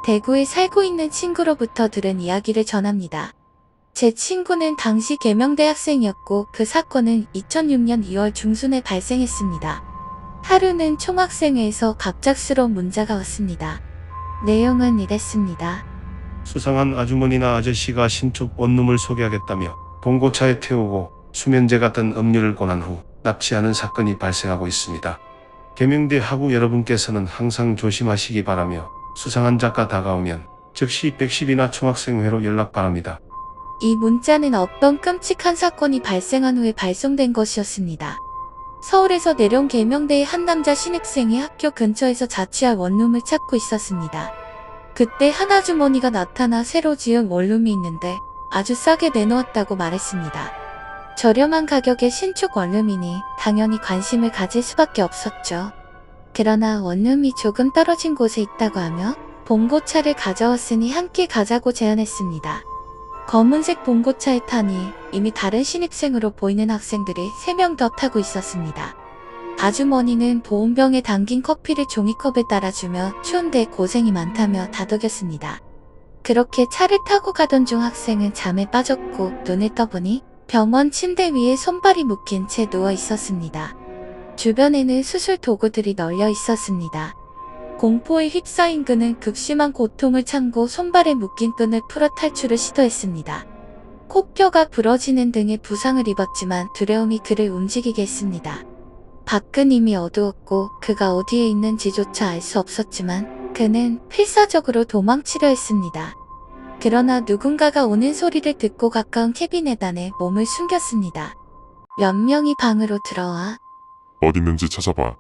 대구에 살고 있는 친구로부터 들은 이야기를 전합니다. 제 친구는 당시 계명대 학생이었고 그 사건은 2006년 2월 중순에 발생했습니다. 하루는 총학생회에서 갑작스러운 문자가 왔습니다. 내용은 이랬습니다. 수상한 아주머니나 아저씨가 신축 원룸을 소개하겠다며 봉고차에 태우고 수면제 같은 음료를 권한 후 납치하는 사건이 발생하고 있습니다. 계명대 학우 여러분께서는 항상 조심하시기 바라며 수상한 자가 다가오면 즉시 110이나 총학생회로 연락 바랍니다. 이 문자는 어떤 끔찍한 사건이 발생한 후에 발송된 것이었습니다. 서울에서 내려온 계명대의 한 남자 신입생이 학교 근처에서 자취할 원룸을 찾고 있었습니다. 그때 한 아주머니가 나타나 새로 지은 원룸이 있는데 아주 싸게 내놓았다고 말했습니다. 저렴한 가격의 신축 원룸이니 당연히 관심을 가질 수밖에 없었죠. 그러나 원룸이 조금 떨어진 곳에 있다고 하며 봉고차를 가져왔으니 함께 가자고 제안했습니다. 검은색 봉고차에 타니 이미 다른 신입생으로 보이는 학생들이 3명 더 타고 있었습니다. 아주머니는 보온병에 담긴 커피를 종이컵에 따라주며 추운데 고생이 많다며 다독였습니다. 그렇게 차를 타고 가던 중 학생은 잠에 빠졌고 눈을 떠보니 병원 침대 위에 손발이 묶인 채 누워 있었습니다. 주변에는 수술 도구들이 널려 있었습니다. 공포에 휩싸인 그는 극심한 고통을 참고 손발에 묶인 끈을 풀어 탈출을 시도했습니다. 코뼈가 부러지는 등의 부상을 입었지만 두려움이 그를 움직이게 했습니다. 밖은 이미 어두웠고 그가 어디에 있는지조차 알 수 없었지만 그는 필사적으로 도망치려 했습니다. 그러나 누군가가 오는 소리를 듣고 가까운 캐비넷 안에 몸을 숨겼습니다. 몇 명이 방으로 들어와 어디 있는지 찾아봐.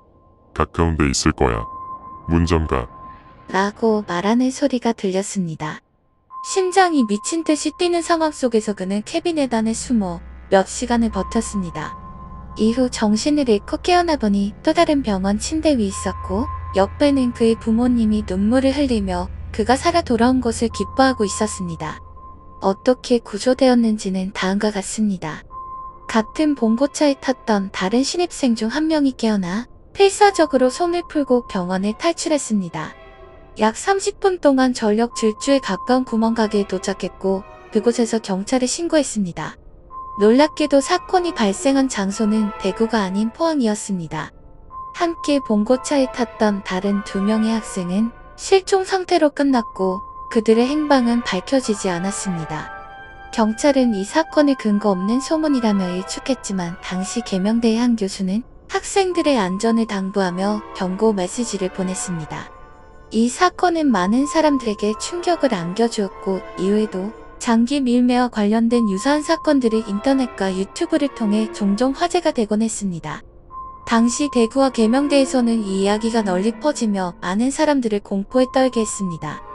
가까운 데 있을 거야. 문 잠가. 라고 말하는 소리가 들렸습니다. 심장이 미친 듯이 뛰는 상황 속에서 그는 캐비넷 안에 숨어 몇 시간을 버텼습니다. 이후 정신을 잃고 깨어나 보니 또 다른 병원 침대 위 있었고 옆에는 그의 부모님이 눈물을 흘리며 그가 살아 돌아온 것을 기뻐하고 있었습니다. 어떻게 구조되었는지는 다음과 같습니다. 같은 봉고차에 탔던 다른 신입생 중 한 명이 깨어나 필사적으로 손을 풀고 병원을 탈출했습니다. 약 30분 동안 전력 질주에 가까운 구멍가게에 도착했고 그곳에서 경찰에 신고했습니다. 놀랍게도 사건이 발생한 장소는 대구가 아닌 포항이었습니다. 함께 봉고차에 탔던 다른 2명의 학생은 실종 상태로 끝났고 그들의 행방은 밝혀지지 않았습니다. 경찰은 이 사건을 근거 없는 소문이라며 일축했지만 당시 계명대의 한 교수는 학생들의 안전을 당부하며 경고 메시지를 보냈습니다. 이 사건은 많은 사람들에게 충격을 안겨주었고 이후에도 장기 밀매와 관련된 유사한 사건들이 인터넷과 유튜브를 통해 종종 화제가 되곤 했습니다. 당시 대구와 계명대에서는 이 이야기가 널리 퍼지며 많은 사람들을 공포에 떨게 했습니다.